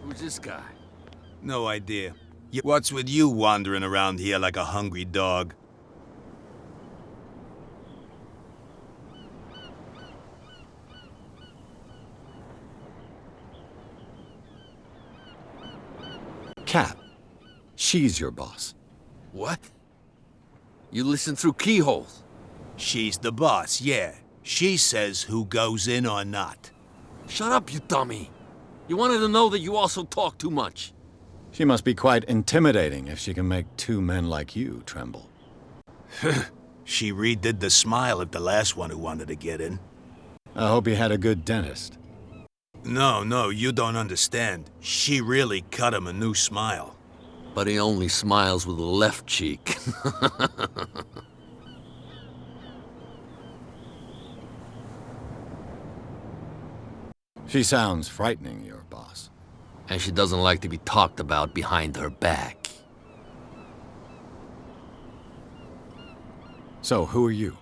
Who's this guy? No idea. What's with you wandering around here like a hungry dog? Cap, she's your boss. What? You listen through keyholes? She's the boss, yeah. She says who goes in or not. Shut up, you dummy. You wanted to know that you also talk too much. She must be quite intimidating if she can make two men like you tremble. She redid the smile at the last one who wanted to get in. I hope you had a good dentist. No, you don't understand. She really cut him a new smile. But he only smiles with the left cheek. She sounds frightening, your boss. And she doesn't like to be talked about behind her back. So, who are you?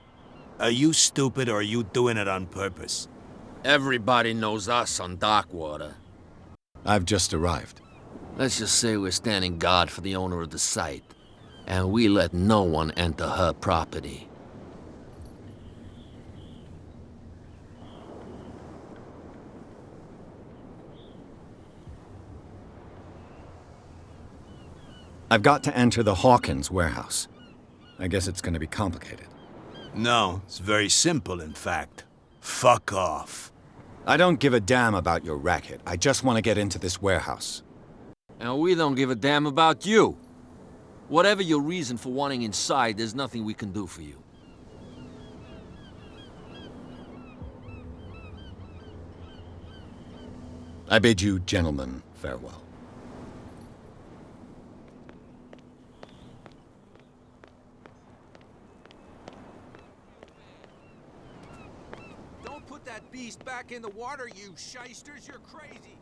Are you stupid or are you doing it on purpose? Everybody knows us on Darkwater. I've just arrived. Let's just say we're standing guard for the owner of the site. And we let no one enter her property. I've got to enter the Hawkins warehouse. I guess it's going to be complicated. No, it's very simple, in fact. Fuck off. I don't give a damn about your racket. I just want to get into this warehouse. And we don't give a damn about you. Whatever your reason for wanting inside, there's nothing we can do for you. I bid you gentlemen farewell. Don't put that beast back in the water, you shysters! You're crazy!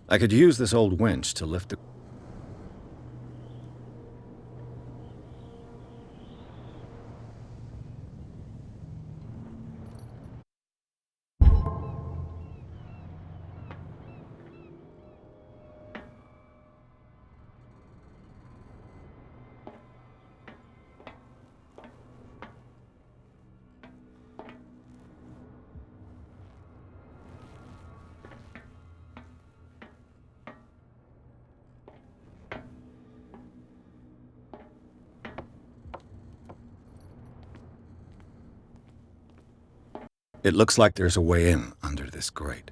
I could use this old winch to lift the... It looks like there's a way in under this grate.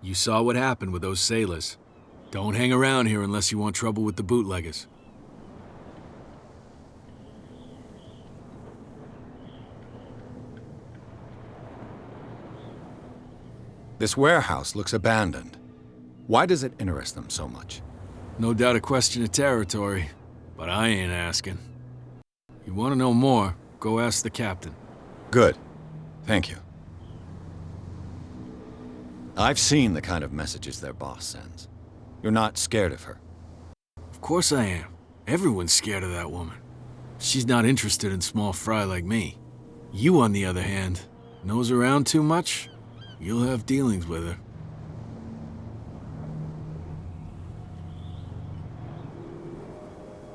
You saw what happened with those sailors. Don't hang around here unless you want trouble with the bootleggers. This warehouse looks abandoned. Why does it interest them so much? No doubt a question of territory, but I ain't asking. You want to know more, go ask the captain. Good. Thank you. I've seen the kind of messages their boss sends. You're not scared of her. Of course I am. Everyone's scared of that woman. She's not interested in small fry like me. You, on the other hand, nose around too much, you'll have dealings with her.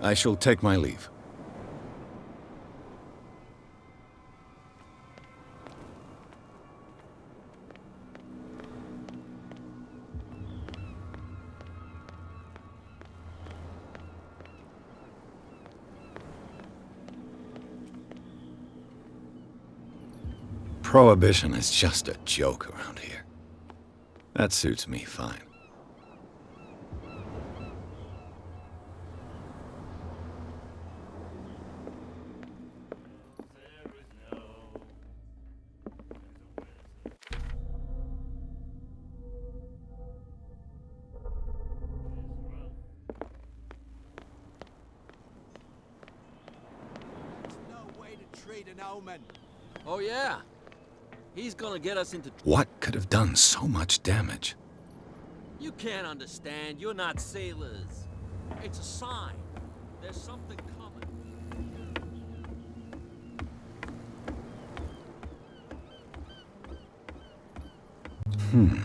I shall take my leave. Prohibition is just a joke around here. That suits me fine. No way to treat an omen. Oh, yeah. He's gonna get us into... What could have done so much damage? You can't understand. You're not sailors. It's a sign. There's something coming.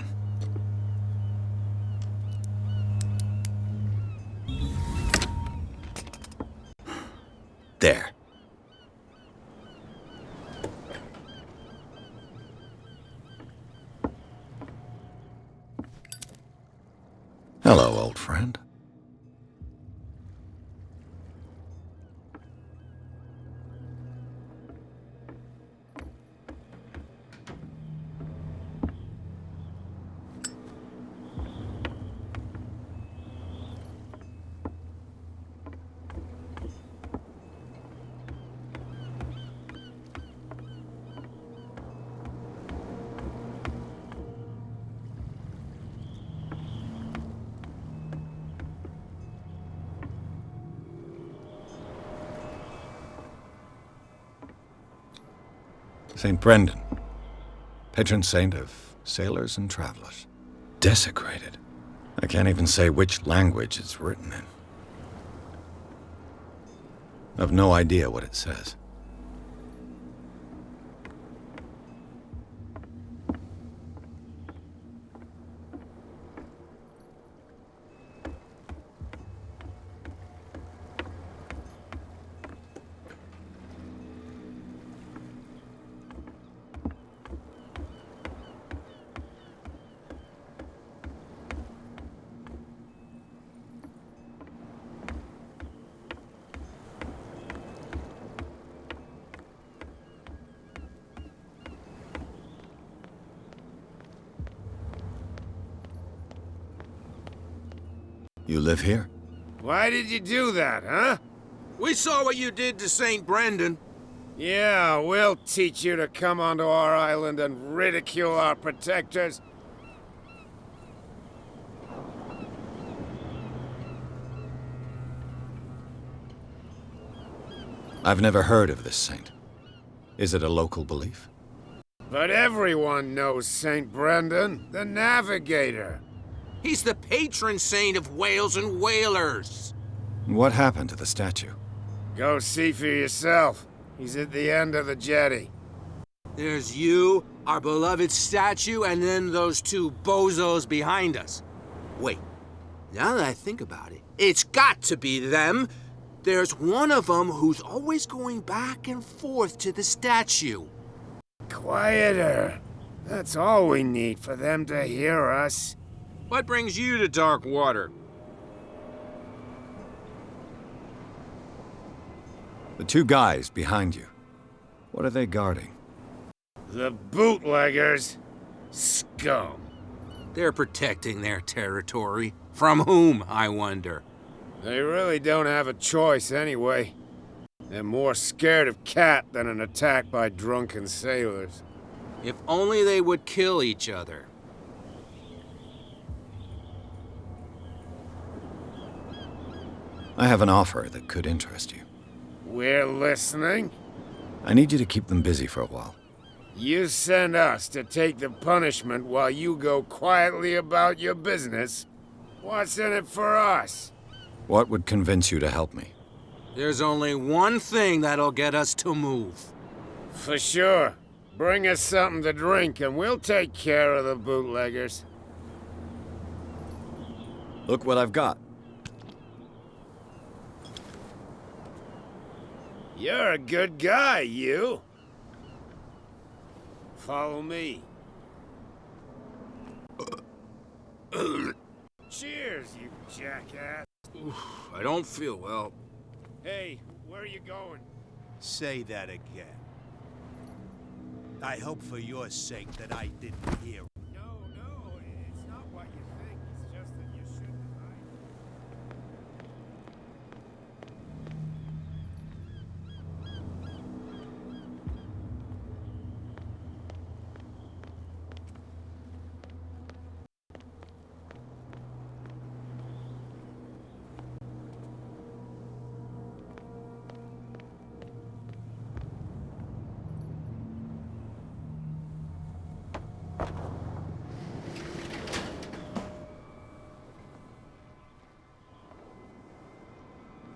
There. Hello, old friend. St. Brendan, patron saint of sailors and travelers. Desecrated. I can't even say which language it's written in. I've no idea what it says. You live here? Why did you do that, huh? We saw what you did to St. Brendan. Yeah, we'll teach you to come onto our island and ridicule our protectors. I've never heard of this saint. Is it a local belief? But everyone knows St. Brendan, the navigator. He's the patron saint of whales and whalers. What happened to the statue? Go see for yourself. He's at the end of the jetty. There's you, our beloved statue, and then those two bozos behind us. Wait, now that I think about it, it's got to be them. There's one of them who's always going back and forth to the statue. Quieter. That's all we need for them to hear us. What brings you to dark water? The two guys behind you. What are they guarding? The bootleggers. Scum. They're protecting their territory. From whom, I wonder? They really don't have a choice anyway. They're more scared of Cat than an attack by drunken sailors. If only they would kill each other. I have an offer that could interest you. We're listening. I need you to keep them busy for a while. You send us to take the punishment while you go quietly about your business. What's in it for us? What would convince you to help me? There's only one thing that'll get us to move. For sure. Bring us something to drink and we'll take care of the bootleggers. Look what I've got. You're a good guy, you. Follow me. Cheers, you jackass. I don't feel well. Hey, where are you going? Say that again. I hope for your sake that I didn't hear. No, it's not what you think. It's just that you shouldn't hide.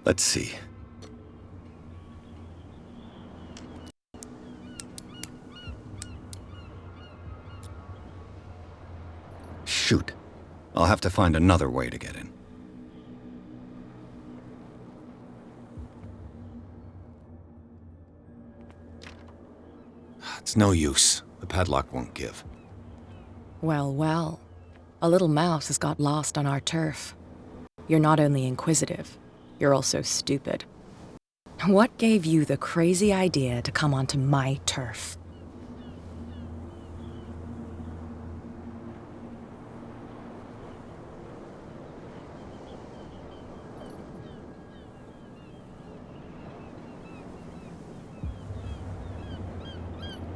Let's see. Shoot. I'll have to find another way to get in. It's no use. The padlock won't give. Well, well. A little mouse has got lost on our turf. You're not only inquisitive, you're also stupid. What gave you the crazy idea to come onto my turf?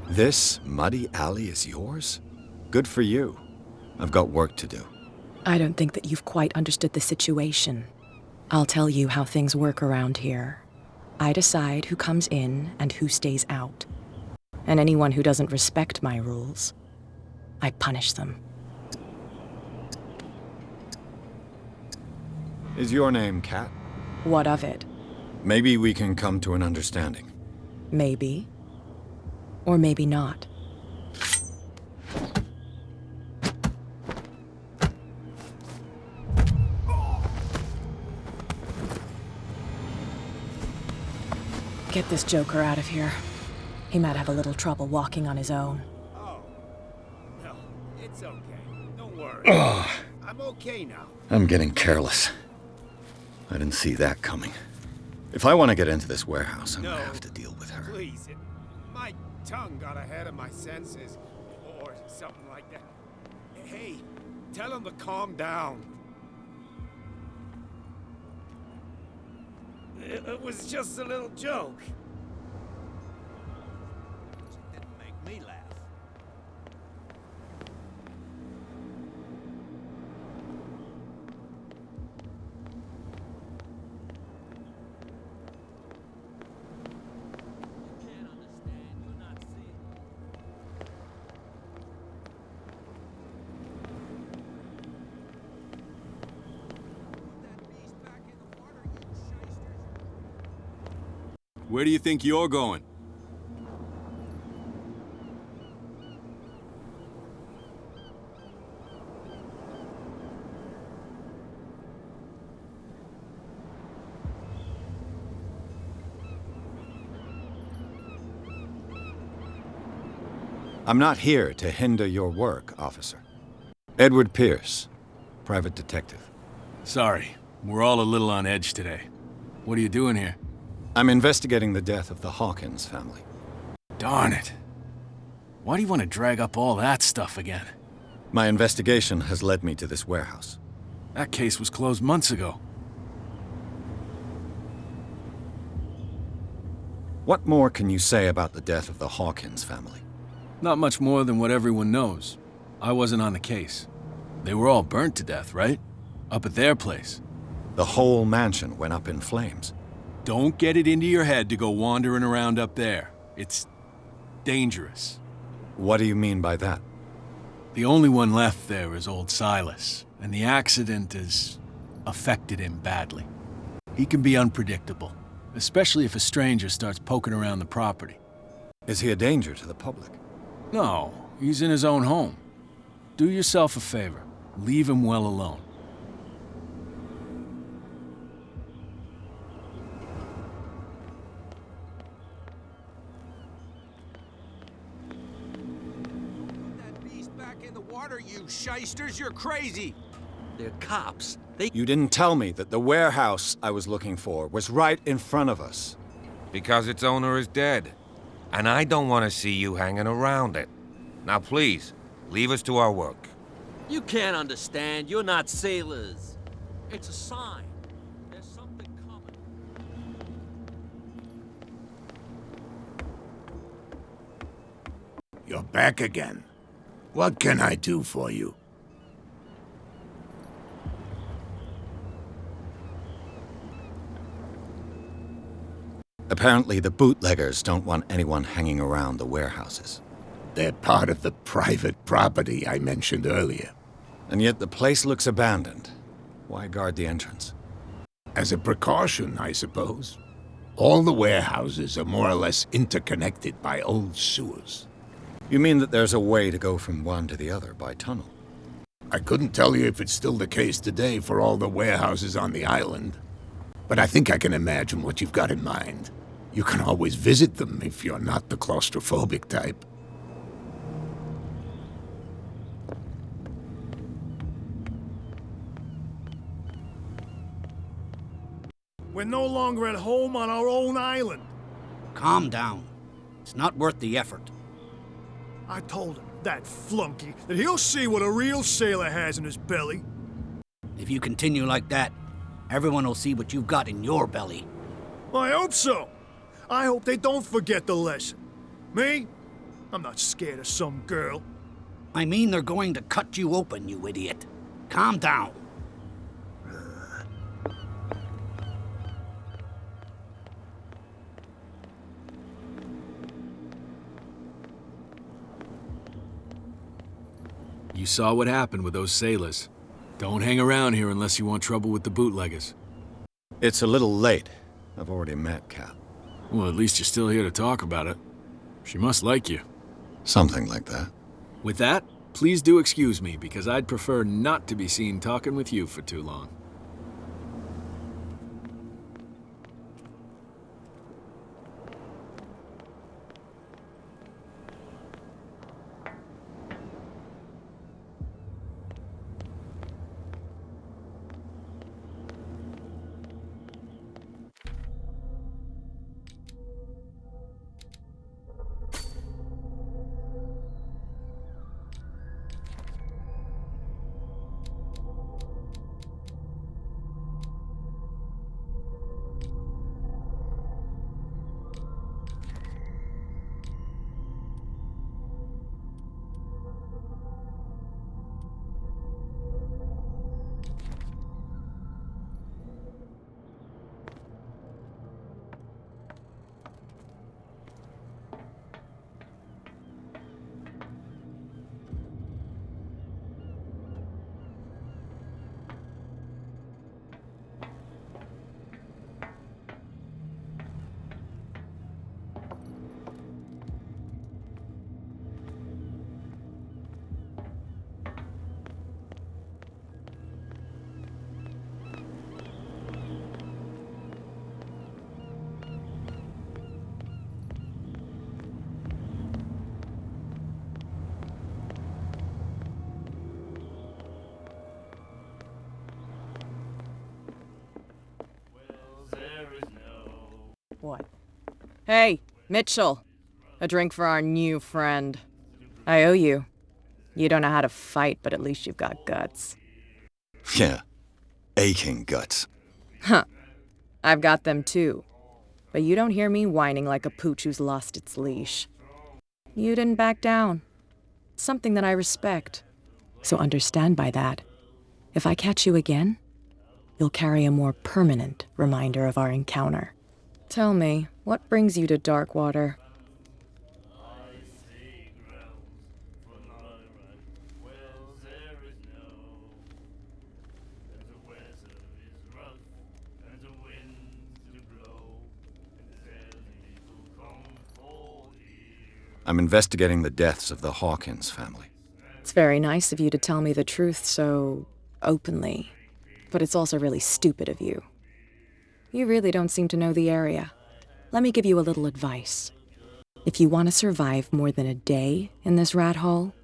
This muddy alley is yours? Good for you. I've got work to do. I don't think that you've quite understood the situation. I'll tell you how things work around here. I decide who comes in and who stays out. And anyone who doesn't respect my rules, I punish them. Is your name Kat? What of it? Maybe we can come to an understanding. Maybe. Or maybe not. Get this joker out of here. He might have a little trouble walking on his own. Oh. No, it's okay. Don't worry. I'm okay now. I'm getting careless. I didn't see that coming. If I want to get into this warehouse, I'm No. gonna have to deal with her. Please, my tongue got ahead of my senses. Or something like that. Hey, tell him to calm down. It was just a little joke. It didn't make me laugh. Where do you think you're going? I'm not here to hinder your work, officer. Edward Pierce, private detective. Sorry, we're all a little on edge today. What are you doing here? I'm investigating the death of the Hawkins family. Darn it. Why do you want to drag up all that stuff again? My investigation has led me to this warehouse. That case was closed months ago. What more can you say about the death of the Hawkins family? Not much more than what everyone knows. I wasn't on the case. They were all burnt to death, right? Up at their place. The whole mansion went up in flames. Don't get it into your head to go wandering around up there. It's dangerous. What do you mean by that? The only one left there is old Silas, and the accident has affected him badly. He can be unpredictable, especially if a stranger starts poking around the property. Is he a danger to the public? No, he's in his own home. Do yourself a favor. Leave him well alone. You shysters, you're crazy! They're cops. You didn't tell me that the warehouse I was looking for was right in front of us. Because its owner is dead. And I don't want to see you hanging around it. Now please, leave us to our work. You can't understand. You're not sailors. It's a sign. There's something coming. You're back again. What can I do for you? Apparently, the bootleggers don't want anyone hanging around the warehouses. They're part of the private property I mentioned earlier. And yet the place looks abandoned. Why guard the entrance? As a precaution, I suppose. All the warehouses are more or less interconnected by old sewers. You mean that there's a way to go from one to the other by tunnel? I couldn't tell you if it's still the case today for all the warehouses on the island. But I think I can imagine what you've got in mind. You can always visit them if you're not the claustrophobic type. We're no longer at home on our own island. Calm down. It's not worth the effort. I told him, that flunky, that he'll see what a real sailor has in his belly. If you continue like that, everyone will see what you've got in your belly. I hope so. I hope they don't forget the lesson. Me? I'm not scared of some girl. I mean they're going to cut you open, you idiot. Calm down. You saw what happened with those sailors. Don't hang around here unless you want trouble with the bootleggers. It's a little late. I've already met Cap. Well, at least you're still here to talk about it. She must like you. Something like that. With that, please do excuse me, because I'd prefer not to be seen talking with you for too long. What? Hey, Mitchell. A drink for our new friend. I owe you. You don't know how to fight, but at least you've got guts. Yeah. Aching guts. Huh. I've got them too. But you don't hear me whining like a pooch who's lost its leash. You didn't back down. Something that I respect. So understand by that, if I catch you again, you'll carry a more permanent reminder of our encounter. Tell me, what brings you to Darkwater? I'm investigating the deaths of the Hawkins family. It's very nice of you to tell me the truth so openly, but it's also really stupid of you. You really don't seem to know the area. Let me give you a little advice. If you want to survive more than a day in this rat hole,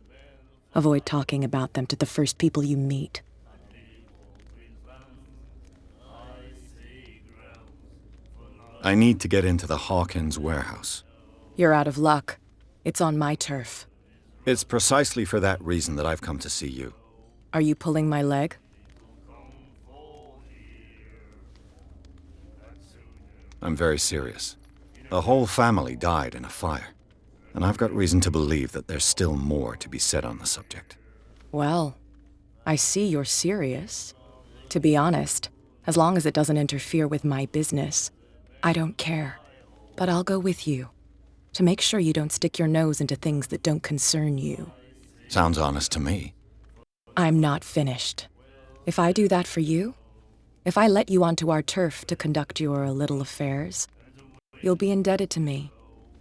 avoid talking about them to the first people you meet. I need to get into the Hawkins warehouse. You're out of luck. It's on my turf. It's precisely for that reason that I've come to see you. Are you pulling my leg? I'm very serious. A whole family died in a fire, and I've got reason to believe that there's still more to be said on the subject. Well, I see you're serious. To be honest, as long as it doesn't interfere with my business, I don't care. But I'll go with you, to make sure you don't stick your nose into things that don't concern you. Sounds honest to me. I'm not finished. If I do that for you, if I let you onto our turf to conduct your little affairs, you'll be indebted to me,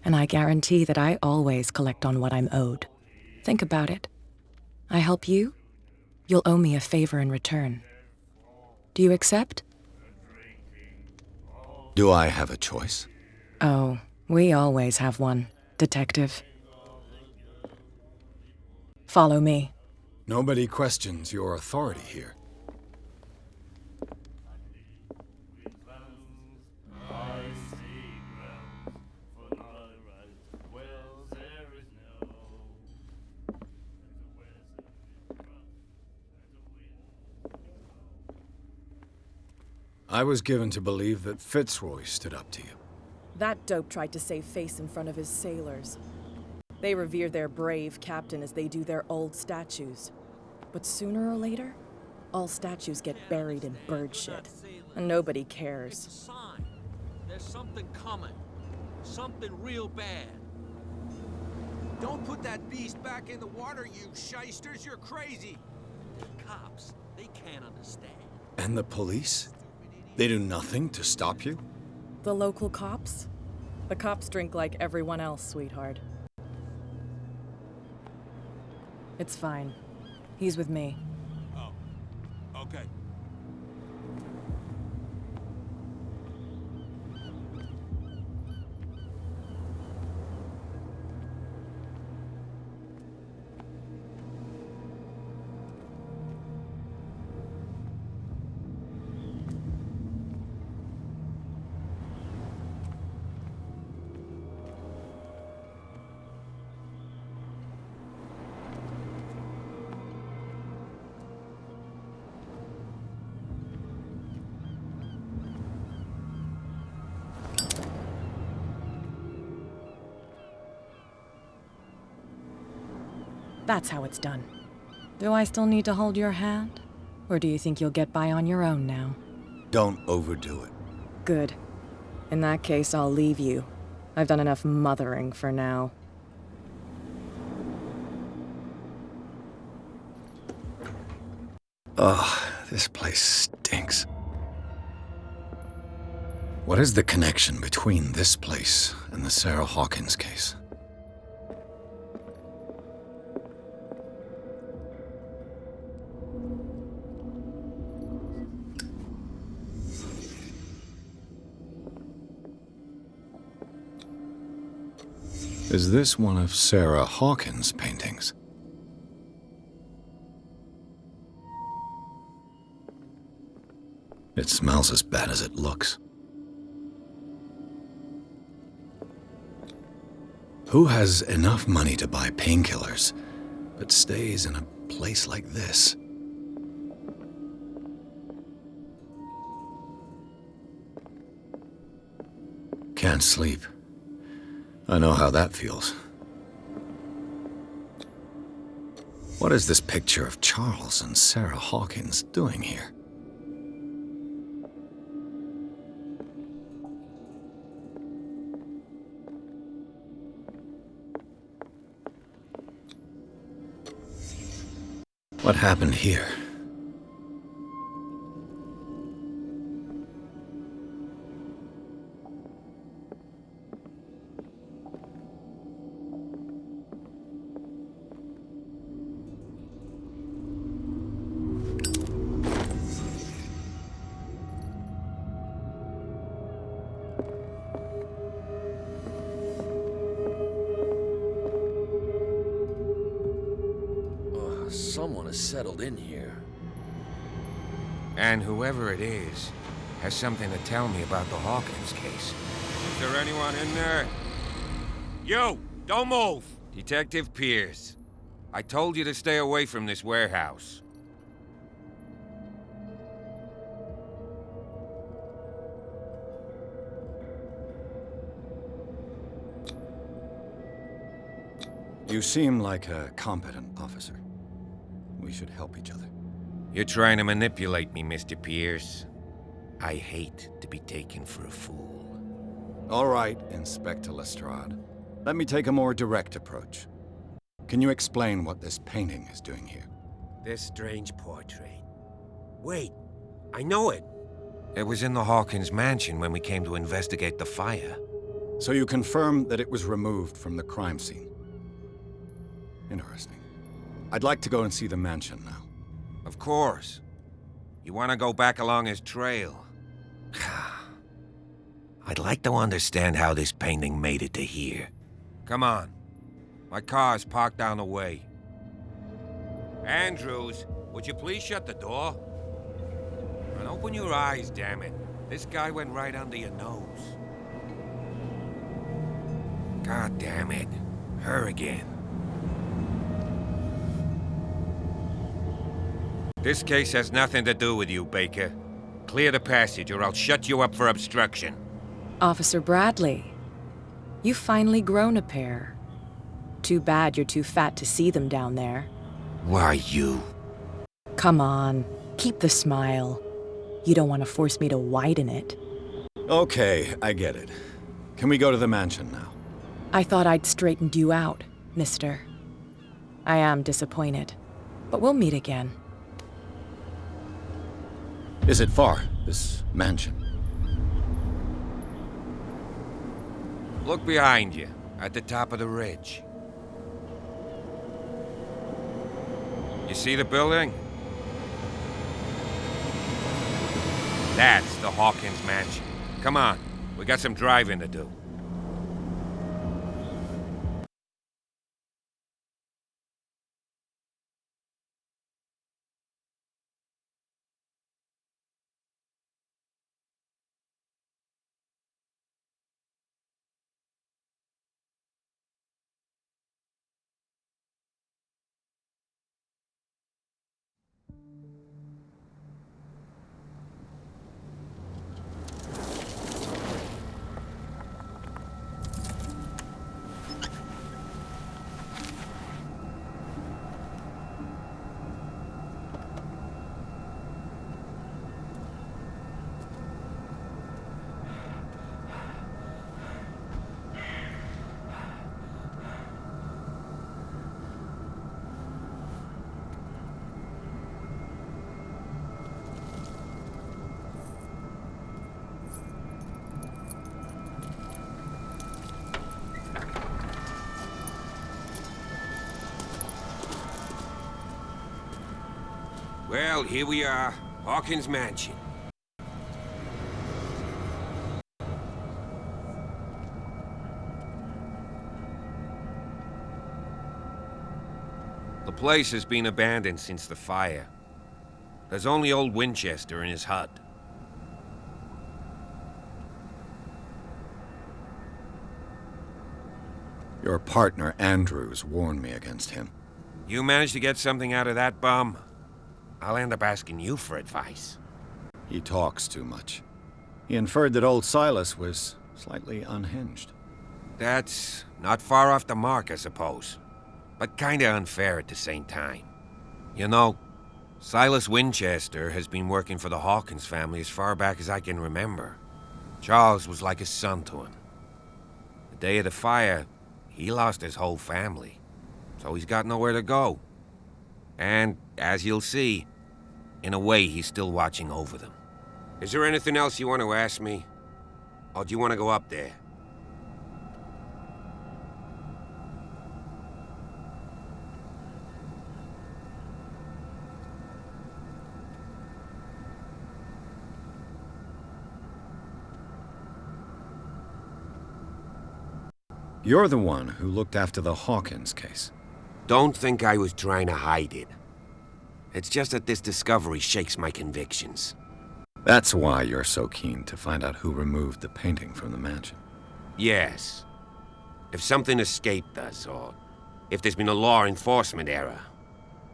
and I guarantee that I always collect on what I'm owed. Think about it. I help you, you'll owe me a favor in return. Do you accept? Do I have a choice? Oh, we always have one, Detective. Follow me. Nobody questions your authority here. I was given to believe that Fitzroy stood up to you. That dope tried to save face in front of his sailors. They revere their brave captain as they do their old statues. But sooner or later, all statues get buried in bird shit, and nobody cares. It's a sign. There's something coming. Something real bad. Don't put that beast back in the water, you shysters. You're crazy. The cops, they can't understand. And the police? They do nothing to stop you? The local cops? The cops drink like everyone else, sweetheart. It's fine. He's with me. Oh, okay. That's how it's done. Do I still need to hold your hand? Or do you think you'll get by on your own now? Don't overdo it. Good. In that case, I'll leave you. I've done enough mothering for now. Ugh, this place stinks. What is the connection between this place and the Sarah Hawkins case? Is this one of Sarah Hawkins' paintings? It smells as bad as it looks. Who has enough money to buy painkillers, but stays in a place like this? Can't sleep. I know how that feels. What is this picture of Charles and Sarah Hawkins doing here? What happened here? Someone has settled in here. And whoever it is has something to tell me about the Hawkins case. Is there anyone in there? You! Don't move! Detective Pierce. I told you to stay away from this warehouse. You seem like a competent officer. We should help each other. You're trying to manipulate me, Mr. Pierce. I hate to be taken for a fool. All right, Inspector Lestrade. Let me take a more direct approach. Can you explain what this painting is doing here? This strange portrait. Wait, I know it. It was in the Hawkins mansion when we came to investigate the fire. So you confirm that it was removed from the crime scene? Interesting. I'd like to go and see the mansion now. Of course. You want to go back along his trail? I'd like to understand how this painting made it to here. Come on. My car's parked down the way. Andrews, would you please shut the door? And open your eyes, damn it. This guy went right under your nose. God damn it. Her again. This case has nothing to do with you, Baker. Clear the passage or I'll shut you up for obstruction. Officer Bradley, you've finally grown a pair. Too bad you're too fat to see them down there. Why you? Come on, keep the smile. You don't want to force me to widen it. Okay, I get it. Can we go to the mansion now? I thought I'd straightened you out, mister. I am disappointed, but we'll meet again. Is it far, this mansion? Look behind you, at the top of the ridge. You see the building? That's the Hawkins mansion. Come on, we got some driving to do. Well, here we are, Hawkins Mansion. The place has been abandoned since the fire. There's only old Winchester in his hut. Your partner, Andrews, warned me against him. You managed to get something out of that bum? I'll end up asking you for advice. He talks too much. He inferred that old Silas was slightly unhinged. That's not far off the mark, I suppose. But kinda unfair at the same time. You know, Silas Winchester has been working for the Hawkins family as far back as I can remember. Charles was like a son to him. The day of the fire, he lost his whole family. So he's got nowhere to go. And, as you'll see, in a way he's still watching over them. Is there anything else you want to ask me? Or do you want to go up there? You're the one who looked after the Hawkins case. Don't think I was trying to hide it. It's just that this discovery shakes my convictions. That's why you're so keen to find out who removed the painting from the mansion. Yes. If something escaped us, or if there's been a law enforcement error,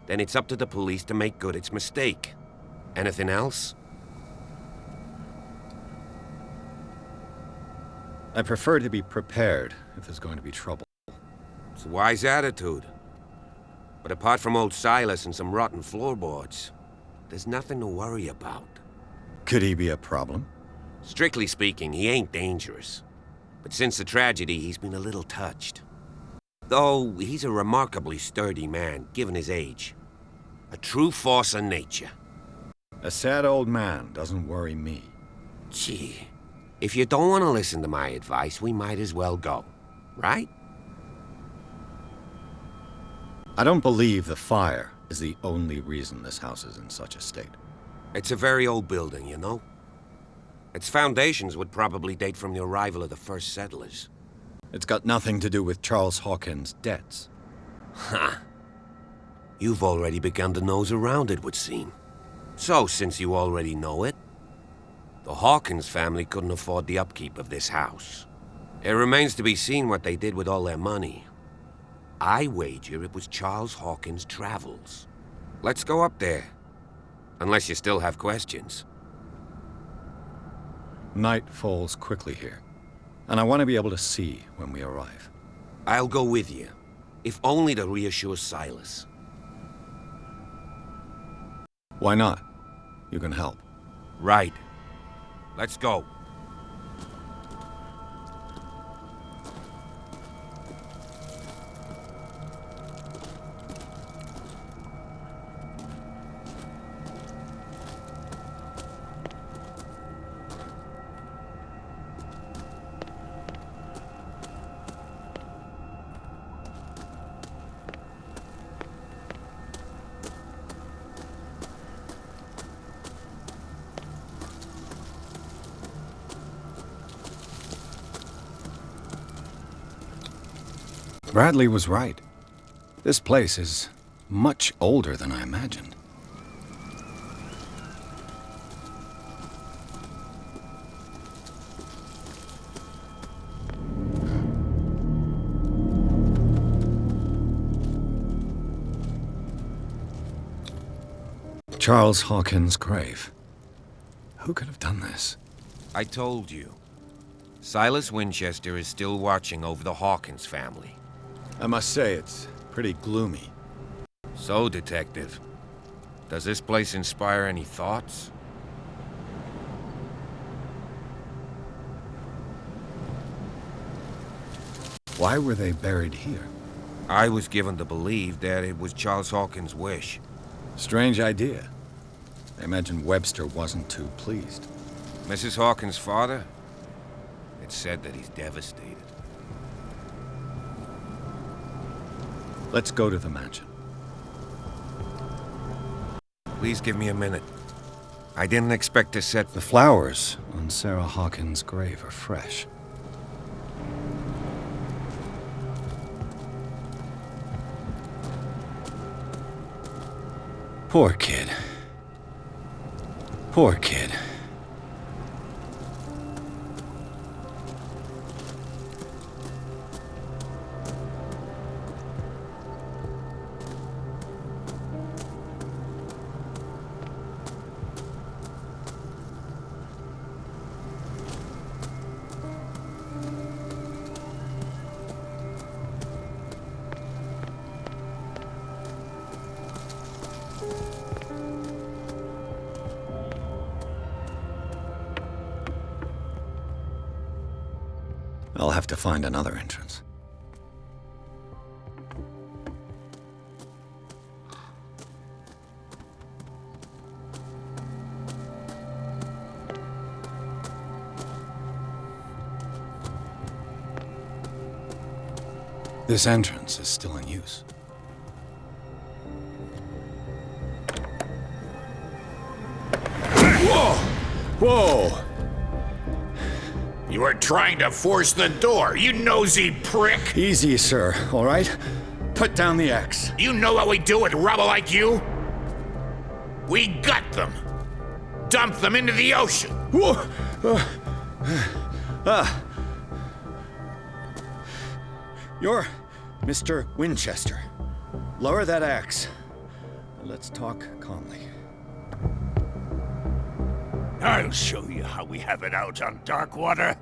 then it's up to the police to make good its mistake. Anything else? I prefer to be prepared if there's going to be trouble. It's a wise attitude. But apart from old Silas and some rotten floorboards, there's nothing to worry about. Could he be a problem? Strictly speaking, he ain't dangerous. But since the tragedy, he's been a little touched. Though he's a remarkably sturdy man, given his age. A true force of nature. A sad old man doesn't worry me. Gee, if you don't want to listen to my advice, we might as well go. Right? I don't believe the fire is the only reason this house is in such a state. It's a very old building, you know? Its foundations would probably date from the arrival of the first settlers. It's got nothing to do with Charles Hawkins' debts. Ha! You've already begun to nose around, it would seem. So, since you already know it, the Hawkins family couldn't afford the upkeep of this house. It remains to be seen what they did with all their money. I wager it was Charles Hawkins' travels. Let's go up there. Unless you still have questions. Night falls quickly here, and I want to be able to see when we arrive. I'll go with you, if only to reassure Silas. Why not? You can help. Right. Let's go. Bradley was right. This place is much older than I imagined. Charles Hawkins' grave. Who could have done this? I told you. Silas Winchester is still watching over the Hawkins family. I must say, it's pretty gloomy. So, Detective, does this place inspire any thoughts? Why were they buried here? I was given to believe that it was Charles Hawkins' wish. Strange idea. I imagine Webster wasn't too pleased. Mrs. Hawkins' father? It's said that he's devastated. Let's go to the mansion. Please give me a minute. I didn't expect to set The flowers on Sarah Hawkins' grave are fresh. Poor kid. Poor kid. I'll have to find another entrance. This entrance is still in use. Whoa! Whoa! You were trying to force the door, you nosy prick! Easy, sir, all right? Put down the axe. You know what we do with rubble like you? We gut them. Dump them into the ocean. You're Mr. Winchester. Lower that axe. Let's talk calmly. I'll show you how we have it out on Darkwater.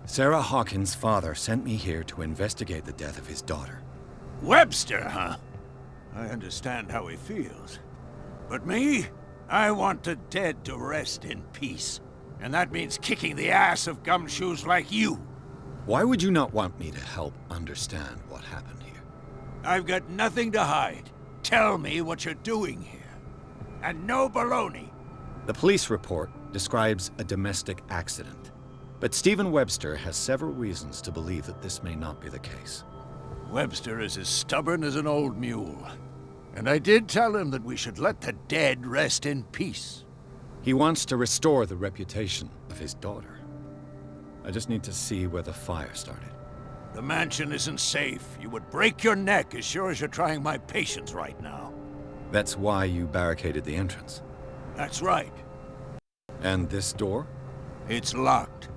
Sarah Hawkins' father sent me here to investigate the death of his daughter. Webster, huh? I understand how he feels. But me? I want the dead to rest in peace. And that means kicking the ass of gumshoes like you. Why would you not want me to help understand what happened here? I've got nothing to hide. Tell me what you're doing here. And no baloney. The police report describes a domestic accident. But Stephen Webster has several reasons to believe that this may not be the case. Webster is as stubborn as an old mule. And I did tell him that we should let the dead rest in peace. He wants to restore the reputation of his daughter. I just need to see where the fire started. The mansion isn't safe. You would break your neck as sure as you're trying my patience right now. That's why you barricaded the entrance. That's right. And this door? It's locked,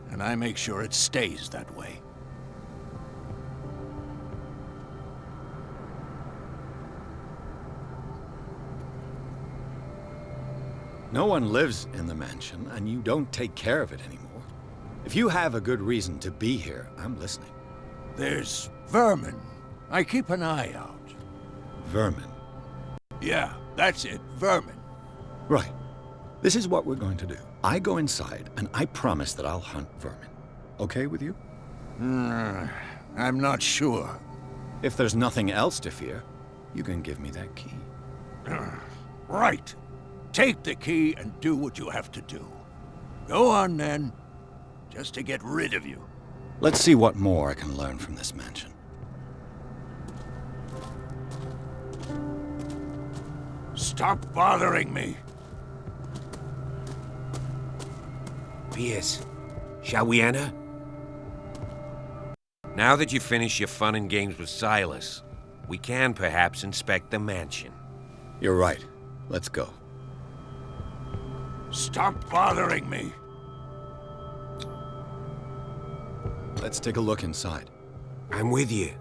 and I make sure it stays that way. No one lives in the mansion, and you don't take care of it anymore. If you have a good reason to be here, I'm listening. There's vermin. I keep an eye out. Vermin? Yeah, that's it, vermin. Right. This is what we're going to do. I go inside, and I promise that I'll hunt vermin. Okay with you? I'm not sure. If there's nothing else to fear, you can give me that key. Right. Take the key and do what you have to do. Go on, then. Just to get rid of you. Let's see what more I can learn from this mansion. Stop bothering me. Pierce, shall we enter? Now that you've finished your fun and games with Silas, we can perhaps inspect the mansion. You're right. Let's go. Stop bothering me. Let's take a look inside. I'm with you.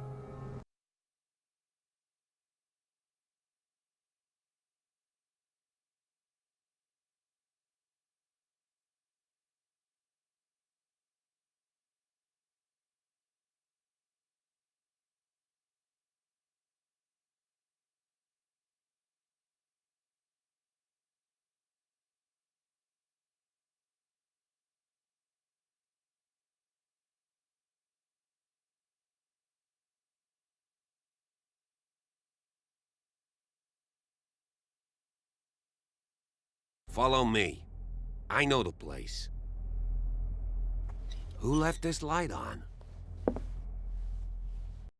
Follow me. I know the place. Who left this light on?